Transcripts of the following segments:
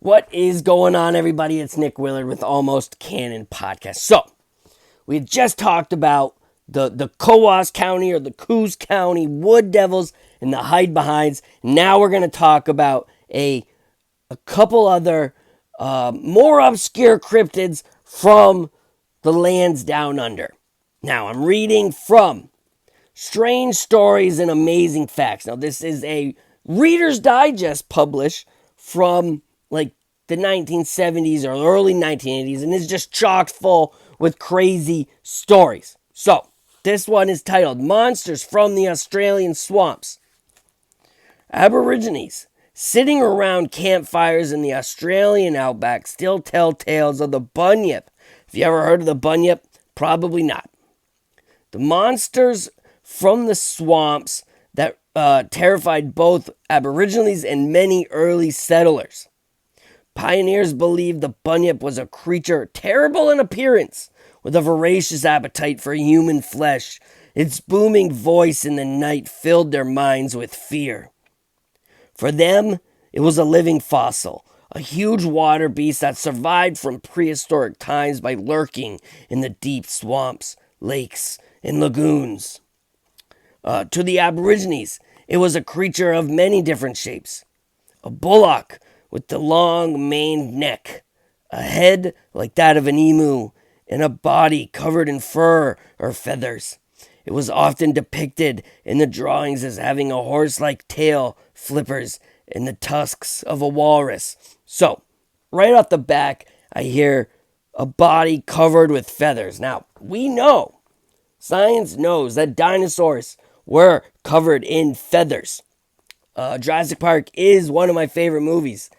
What is going on, everybody? It's Nick Willard with Almost Canon Podcast. So, we had just talked about the Coos County or the Coos County Wood Devils and the Hide Behinds. Now we're going to talk about a couple other more obscure cryptids from the lands down under. Now, I'm reading from Strange Stories and Amazing Facts. Now, this is a Reader's Digest published from like the 1970s or early 1980s, and it's just chock full with crazy stories. So, this one is titled Monsters from the Australian Swamps. Aborigines sitting around campfires in the Australian outback still tell tales of the bunyip. Have you ever heard of the bunyip? Probably not. The monsters from the swamps that terrified both Aborigines and many early settlers. Pioneers believed the bunyip was a creature terrible in appearance, with a voracious appetite for human flesh. Its booming voice in the night filled their minds with fear. For them, it was a living fossil, a huge water beast that survived from prehistoric times by lurking in the deep swamps, lakes, and lagoons. To the Aborigines, it was a creature of many different shapes. A bullock with the long maned neck, a head like that of an emu, and a body covered in fur or feathers. It was often depicted in the drawings as having a horse-like tail, flippers, and the tusks of a walrus. So, right off the back, I hear a body covered with feathers. Now, we know, science knows that dinosaurs were covered in feathers. Jurassic Park is one of my favorite movies,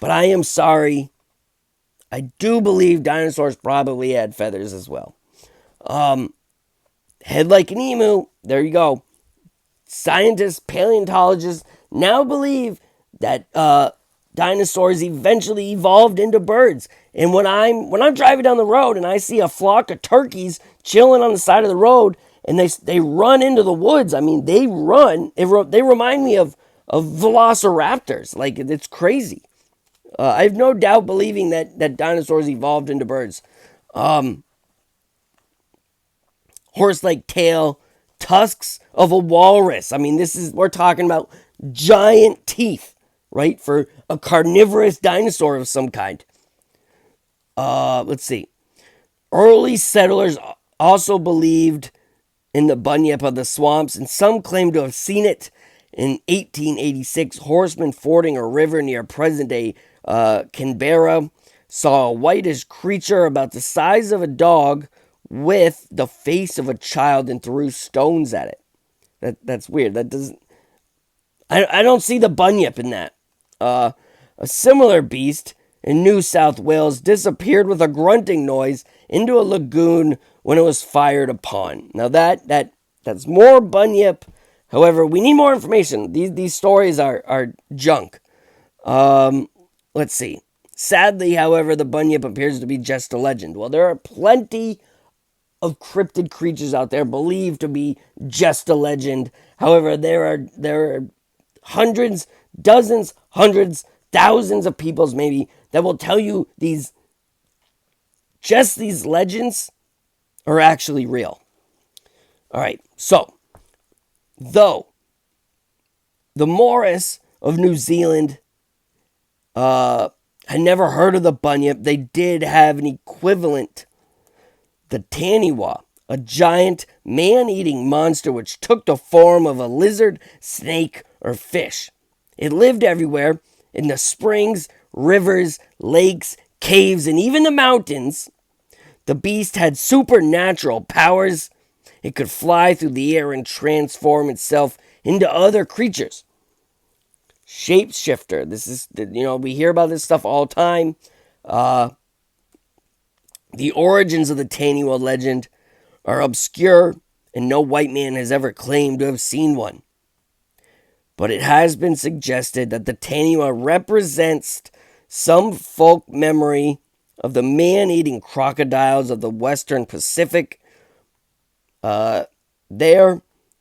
but I am sorry. I do believe dinosaurs probably had feathers as well. Head like an emu, there you go. Scientists, paleontologists now believe that dinosaurs eventually evolved into birds. And when I'm driving down the road and I see a flock of turkeys chilling on the side of the road and they run into the woods, I mean, they run. They remind me of velociraptors. Like, it's crazy. I have no doubt believing that dinosaurs evolved into birds. Horse-like tail, tusks of a walrus. I mean, we're talking about giant teeth, right? For a carnivorous dinosaur of some kind. Let's see. Early settlers also believed in the bunyip of the swamps, and some claim to have seen it. In 1886, horsemen fording a river near present-day Canberra saw a whitish creature about the size of a dog with the face of a child and threw stones at it. That's weird. That doesn't. I don't see the bunyip in that. A similar beast in New South Wales disappeared with a grunting noise into a lagoon when it was fired upon. Now that's more bunyip. However, we need more information. These stories are junk. Let's see. Sadly, however, the bunyip appears to be just a legend. Well, there are plenty of cryptid creatures out there believed to be just a legend. However, there are hundreds, dozens, hundreds, thousands of peoples maybe that will tell you these legends are actually real. All right, so though the Morris of New Zealand had never heard of the bunyip, they did have an equivalent, the taniwha, a giant man-eating monster which took the form of a lizard, snake, or fish. It lived everywhere, in the springs, rivers, lakes, caves, and even the mountains. The beast had supernatural powers. It could fly through the air and transform itself into other creatures. Shapeshifter. This is, we hear about this stuff all the time. The origins of the taniwha legend are obscure, and no white man has ever claimed to have seen one. But it has been suggested that the taniwha represents some folk memory of the man-eating crocodiles of the Western Pacific. The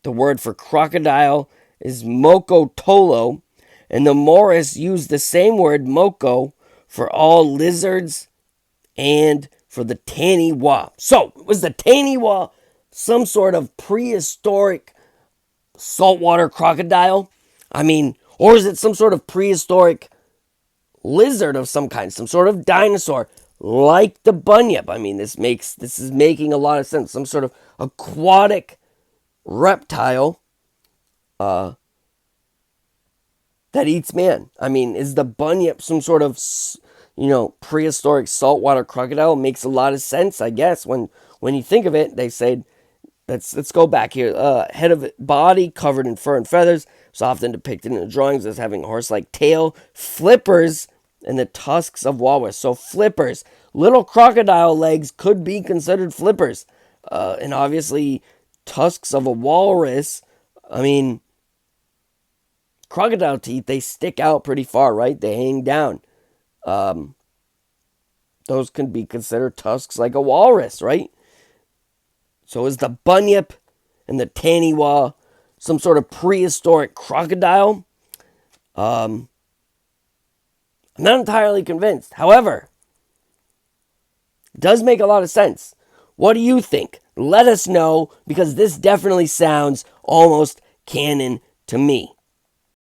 word for crocodile is mokotolo, and the Morris used the same word, moko, for all lizards and for the taniwha. So, was the taniwha some sort of prehistoric saltwater crocodile? I mean, or is it some sort of prehistoric lizard of some kind, some sort of dinosaur, like the bunyip? I mean, this is making a lot of sense. Some sort of aquatic reptile that eats man. I mean, is the bunyip some sort of, prehistoric saltwater crocodile? It makes a lot of sense, I guess. When you think of it, they said, let's go back here. Head of body covered in fur and feathers. It's often depicted in the drawings as having a horse-like tail, flippers, and the tusks of walrus. So flippers, little crocodile legs could be considered flippers, and obviously tusks of a walrus. I mean, crocodile teeth, they stick out pretty far, right? They hang down. Those can be considered tusks like a walrus, right? So is the bunyip and the taniwha some sort of prehistoric crocodile? I'm not entirely convinced. However, it does make a lot of sense. What do you think? Let us know, because this definitely sounds almost canon to me.